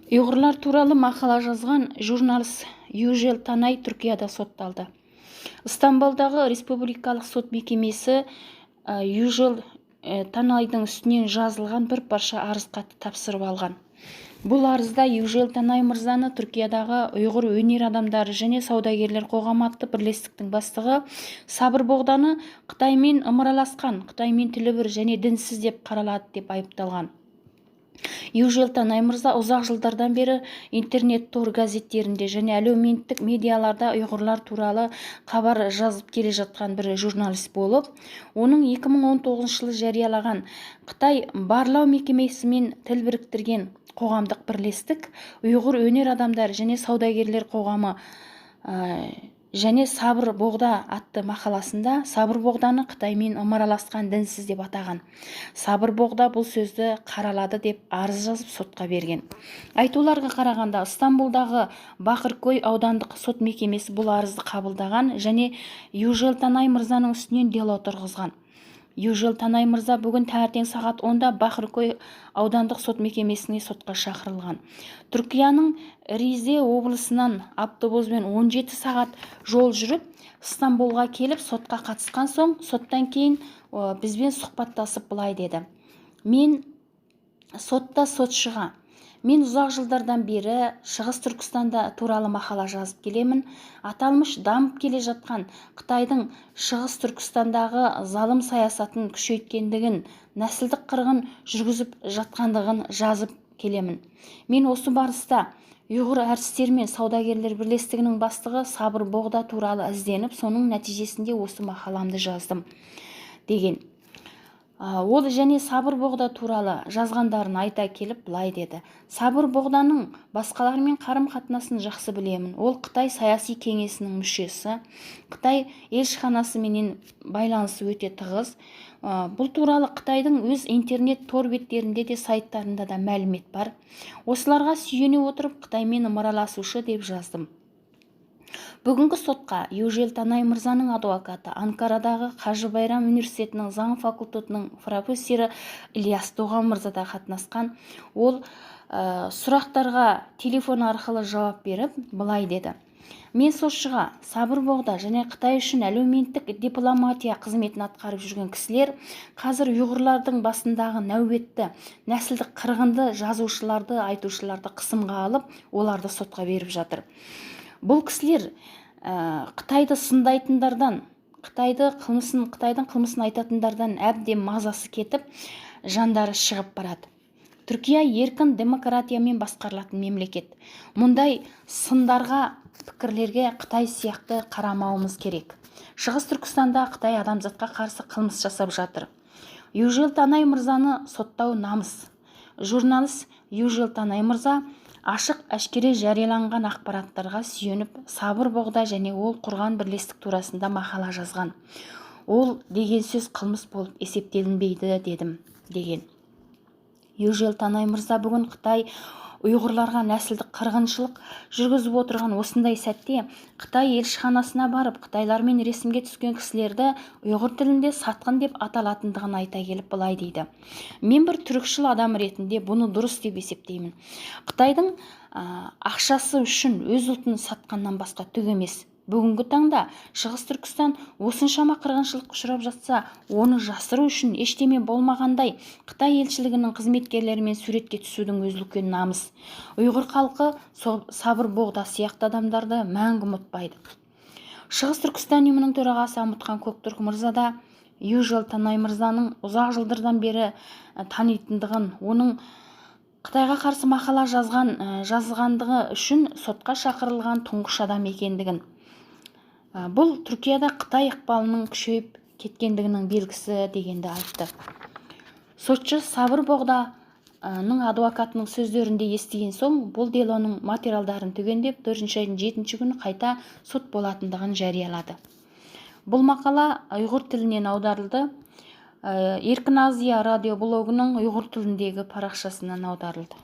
Уйғурлар туралы мақала жазған журналист Южел Танай Түркияда сотталды. Стамбулдағы республикалық сот мекемесі Южел Танайдың үстінен жазылған бір парша арыз хатты тапсырып алған. Бұл арызда Южел Танай мырзаны Түркиядағы ұйғыр өнер адамдары және саудагерлер қоғамы атты бірлестіктің бастығы Сабыр Боғданы Қытаймен ымыраласқан, Қытаймен тілі бір және дінсіз деп қаралады деп айыпталған. Южел Танай мырза ұзақ жылдардан бері интернет-тор газеттерінде және әлеуметтік медиаларда ұйғырлар туралы хабар жазып келе жатқан бір журналист болып, оның 2019 жылы жариялаған Қытай барлау мекемесімен тіл біріктірген қоғамдық бірлестік ұйғыр өнер адамдары және саудагерлер қоғамы және Сабыр Боғда атты мақаласында Сабыр Боғданы Қытаймен ымыраласқан, дінсіз деп атаған. Сабыр Боғда бұл сөзді қаралады деп арыз жазып сотқа берген. Айтуларға қарағанда Стамбулдағы Бақыркөй аудандық сот мекемесі бұл арызды қабылдаған және Южел Танай мырзаның үстінен дело тұрғызған. Южел Танай мырза бүгін таңертең сағат 10-да Бақыркөй аудандық сот мекемесіне сотқа шақырылған. Түркияның Ризе облысынан автобуспен 17 сағат жол жүріп, Стамбулға келіп сотқа қатысқан соң, соттан кейін бізбен сұхбаттасып былай деді: мен сотта сотшыға мен ұзақ жылдардан бері Шығыс Түркістанда туралы мақала жазып келемін. Аталмыш дамып келе жатқан Қытайдың Шығыс Түркістандағы залым саясатын күшейткендігін, нәсілдік қырғын жүргізіп жатқандығын жазып келемін. Мен осы барыста ұйғыр әртістер мен саудагерлер бірлестігінің бастығы Сабыр Боғда туралы ізденіп, соның нәтижесінде осы мақаламды жаздым деген. Ол және Сабыр Боғда туралы жазғандарын айта келіп былай деді: Сабыр Боғданың басқалармен қарым-қатынасын жақсы білемін. Ол Қытай саяси кеңесінің мүшесі. Қытай елшіханасы менен байланысы өте тығыз. Бұл туралы Қытайдың өз интернет тор беттерінде де сайттарында да мәлімет бар. Осыларға сүйене отырып Қытаймен ымыраласушы деп жаздым. Бүгінгі сотқа Южел Танай мырзаның адвокаты, Анкарадағы Қажы Байрам университетінің заң факультетінің профессоры Ильяс Тоған мырза да қатынасқан. Ол сұрақтарға телефон арқылы жауап беріп, былай деді: мен сотшыға Сабыр Боғда және Қытай үшін әлеуметтік дипломатия қызметін атқарып жүрген кісілер қазір ұйғырлардың басындағы нәубетті нәсілдік қырғынды жазушыларды, айтушыларды қысымға алып, оларды сотқа беріп жатыр. Бұл кісілер Қытайды сындайтындардан, Қытайдың қылмысын айтатындардан әбден мазасы кетіп, жандары шығып барады. Түркия еркін демократиямен басқарылатын мемлекет. Мұндай сындарға, пікірлерге Қытай сияқты қарамауымыз керек. Шығыс Түркістанда Қытай адамзатқа қарсы қылмыс жасап жатыр. Южел Танай мырзаны соттау намыс. Журналист Южел Танай мырза ашық әшкере жарияланған ақпараттарға сүйеніп, Сабыр Боғда және ол құрған бірлестік турасында мақала жазған. Ол деген сөз қылмыс болып есептелінбейді дедім деген. Южел Танай мырза бүгін Қытай ұйғырларға нәсілдік қырғыншылық жүргізіп отырған осындай сәтте Қытай елшіханасына барып, Қытайлармен ресімге түскен кісілерді ұйғыр тілінде сатқын деп аталатындығын айта келіп былай дейді: мен бір түрікшіл адам ретінде бұны дұрыс деп есептеймін. Қытайдың ақшасы үшін өз ұлтын сатқаннан басқа түк емес. Бүгінгі таңда Шығыс Түркістан осыншама қырғыншылық ұшырап жатса, оны жасыру үшін ештеме болмағандай Қытай елшілігінің қызметкерлерімен суретке түсудің өзі үлкен намыс. Ұйғыр халқы Сабыр Боғда сияқты адамдарды мәңгі ұмытпайды. Шығыс Түркістан ұйымының төрағасы Амытхан Көктүрк мырза да Южел Танай мырзаның ұзақ жылдардан бері танитындығын, оның Қытайға қарсы мақала жазғандығы үшін сотқа шақырылған тұңғыш адам екендігін, бұл Түркияда Қытай ықпалының күшейіп кеткендігінің белгісі дегенді айтты. Сотшы Сабыр Боғданың адвокатының сөздерінде естіген соң, бұл делоның материалдарын түгендеп, 4 айдың 7 күні қайта сот болатындығын жариялады. Бұл мақала ұйғыр тілінен аударылды. Еркін Азия радиоблогының ұйғыр тіліндегі парақшасынан аударылды.